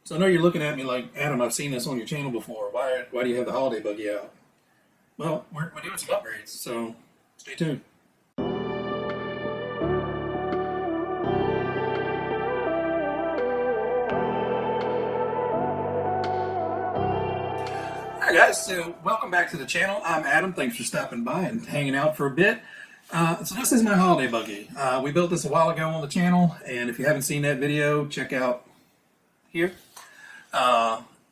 So I know you're looking at me like, Adam, I've seen this on your channel before. Why do you have the holiday buggy out? Well, we're doing some upgrades, so stay tuned. Alright guys, so welcome back to the channel. I'm Adam. Thanks for stopping by and hanging out for a bit. So this is my holiday buggy. We built this a while ago on the channel, and if you haven't seen that video, check out here.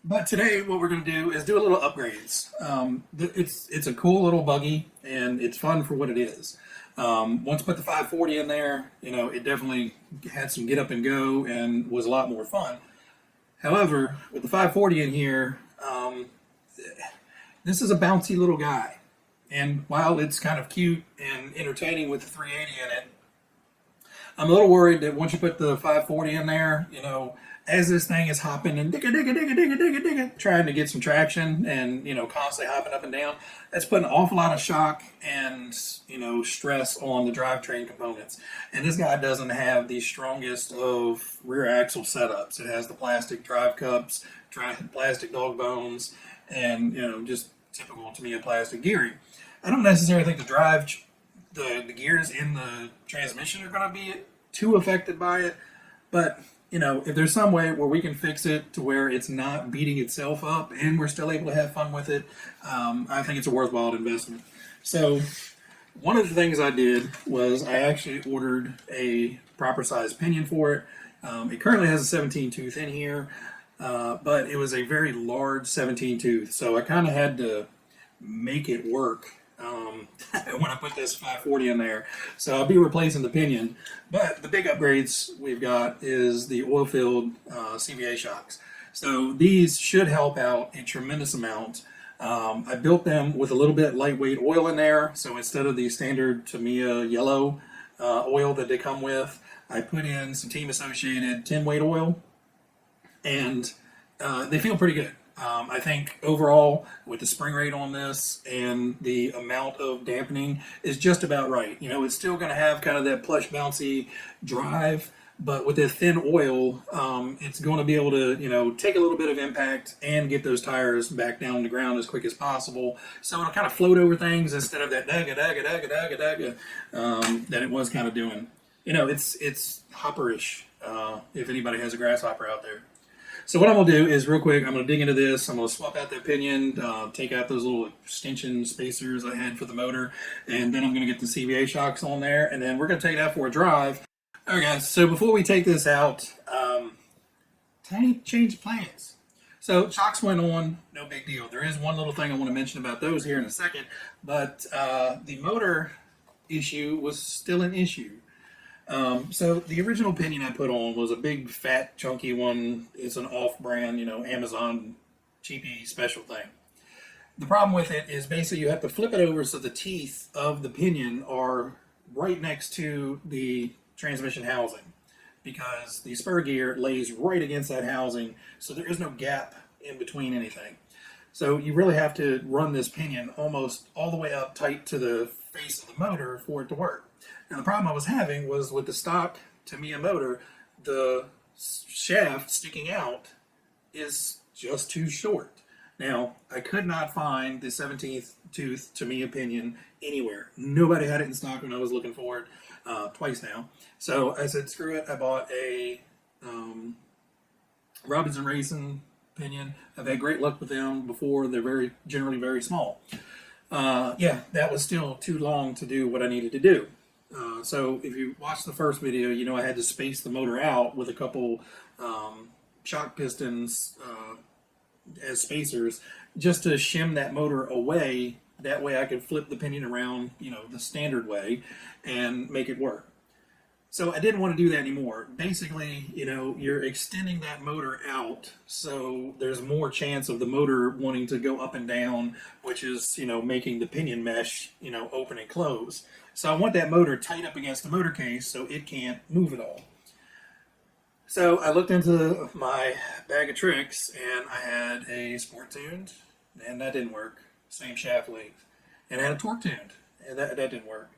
But today what we're going to do is do a little upgrades. It's a cool little buggy, and it's fun for what it is. Once put the 540 in there, it definitely had some get up and go and was a lot more fun. However, with the 540 in here, this is a bouncy little guy. And while it's kind of cute and entertaining with the 380 in it, I'm a little worried that once you put the 540 in there, as this thing is hopping and digga, trying to get some traction and, constantly hopping up and down, that's putting an awful lot of shock and, stress on the drivetrain components. And this guy doesn't have the strongest of rear axle setups. It has the plastic drive cups, plastic dog bones, and, just typical Tamiya plastic gearing. I don't necessarily think the gears in the transmission are going to be too affected by it, but if there's some way where we can fix it to where it's not beating itself up and we're still able to have fun with it, I think it's a worthwhile investment. So one of the things I did was I actually ordered a proper size pinion for it. It currently has a 17 tooth in here, but it was a very large 17 tooth, so I kind of had to make it work when I put this 540 in there. So I'll be replacing the pinion. But the big upgrades we've got is the oil-filled CVA shocks. So these should help out a tremendous amount. I built them with a little bit lightweight oil in there. So instead of the standard Tamiya yellow oil that they come with, I put in some team associated 10 weight oil, and they feel pretty good. I think overall, with the spring rate on this and the amount of dampening is just about right. It's still going to have kind of that plush, bouncy drive, but with the thin oil, it's going to be able to, take a little bit of impact and get those tires back down to the ground as quick as possible. So it'll kind of float over things instead of that dugga that it was kind of doing. It's hopperish, if anybody has a grasshopper out there. So what I'm going to do is real quick, I'm going to dig into this. I'm going to swap out that pinion, take out those little extension spacers I had for the motor, and then I'm going to get the CVA shocks on there, and then we're going to take it out for a drive. All right, guys, so before we take this out, tiny change of plans. So shocks went on, no big deal. There is one little thing I want to mention about those here in a second, but the motor issue was still an issue. So the original pinion I put on was a big, fat, chunky one. It's an off-brand, Amazon cheapy special thing. The problem with it is basically you have to flip it over so the teeth of the pinion are right next to the transmission housing, because the spur gear lays right against that housing, so there is no gap in between anything. So you really have to run this pinion almost all the way up tight to the face of the motor for it to work. Now the problem I was having was with the stock Tamiya motor, the shaft sticking out is just too short. Now I could not find the 17th tooth Tamiya pinion anywhere. Nobody had it in stock when I was looking for it twice now. So I said, screw it. I bought a Robinson Racing pinion. I've had great luck with them before. They're generally very small. Yeah, that was still too long to do what I needed to do. So if you watch the first video, I had to space the motor out with a couple shock pistons as spacers just to shim that motor away. That way I could flip the pinion around, the standard way and make it work. So I didn't want to do that anymore. Basically, you're extending that motor out, so there's more chance of the motor wanting to go up and down, which is, making the pinion mesh, open and close. So I want that motor tight up against the motor case so it can't move at all. So I looked into my bag of tricks, and I had a sport tuned, and that didn't work. Same shaft length. And I had a torque tuned, and that didn't work.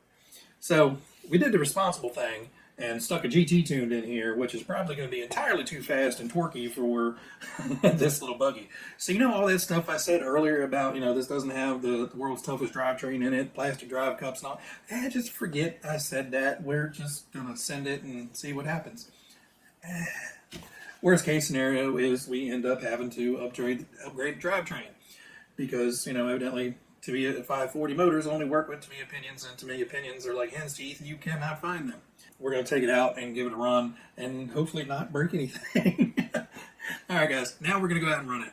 So we did the responsible thing, and stuck a GT tuned in here, which is probably going to be entirely too fast and torquey for this little buggy. So you know all that stuff I said earlier about, this doesn't have the world's toughest drivetrain in it, plastic drive cups and all. Just forget I said that. We're just going to send it and see what happens. Worst case scenario is we end up having to upgrade drivetrain because, evidently Tamiya 540 motors only work with Tamiya pinions, and Tamiya pinions are like hen's teeth and you cannot find them. We're going to take it out and give it a run and hopefully not break anything. All right, guys, now we're going to go out and run it.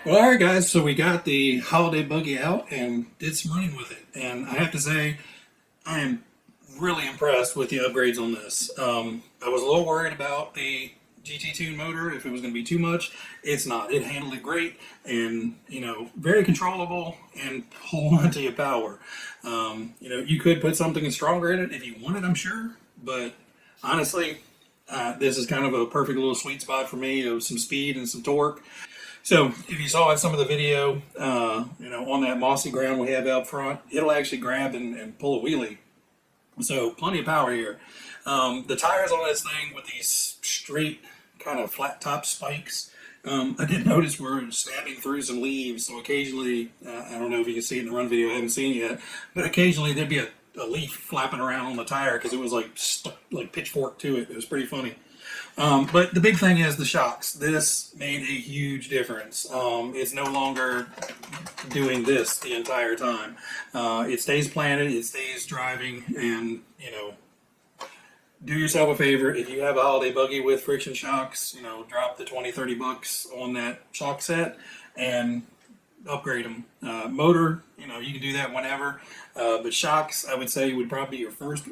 Well, all right, guys. So we got the holiday buggy out and did some running with it, and I have to say, I am really impressed with the upgrades on this. I was a little worried about the GT Tune motor if it was going to be too much. It's not. It handled it great, and very controllable and hold on to your power. You could put something stronger in it if you wanted, I'm sure, but honestly, this is kind of a perfect little sweet spot for me of some speed and some torque. So if you saw in some of the video, on that mossy ground we have out front, it'll actually grab and pull a wheelie. So plenty of power here. The tires on this thing with these straight kind of flat top spikes, I did notice we're stabbing through some leaves. So occasionally, I don't know if you can see it in the run video, I haven't seen it yet, but occasionally there'd be a leaf flapping around on the tire because it was like stuck, like pitchfork to it. It was pretty funny. But the big thing is the shocks. This made a huge difference. It's no longer doing this the entire time. It stays planted, it stays driving, and do yourself a favor. If you have a holiday buggy with friction shocks, drop the $20-30 on that shock set and upgrade them. Motor, you can do that whenever. But shocks, I would say, would probably be your first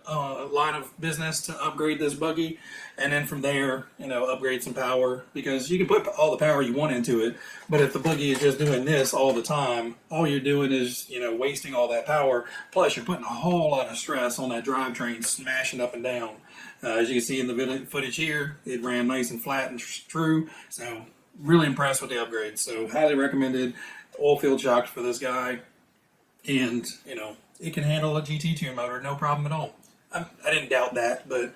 line of business to upgrade this buggy, and then from there, upgrade some power, because you can put all the power you want into it. But if the buggy is just doing this all the time, all you're doing is wasting all that power. Plus, you're putting a whole lot of stress on that drivetrain, smashing up and down. As you can see in the footage here, it ran nice and flat and true. So really impressed with the upgrade. So highly recommended. Oil field shocks for this guy, and it can handle a GT2 motor, no problem at all. I didn't doubt that, but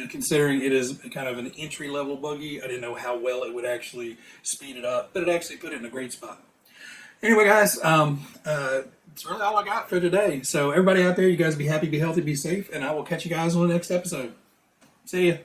considering it is kind of an entry level buggy, I didn't know how well it would actually speed it up, but it actually put it in a great spot. Anyway, guys, that's really all I got for today. So everybody out there, you guys be happy, be healthy, be safe, and I will catch you guys on the next episode. See ya.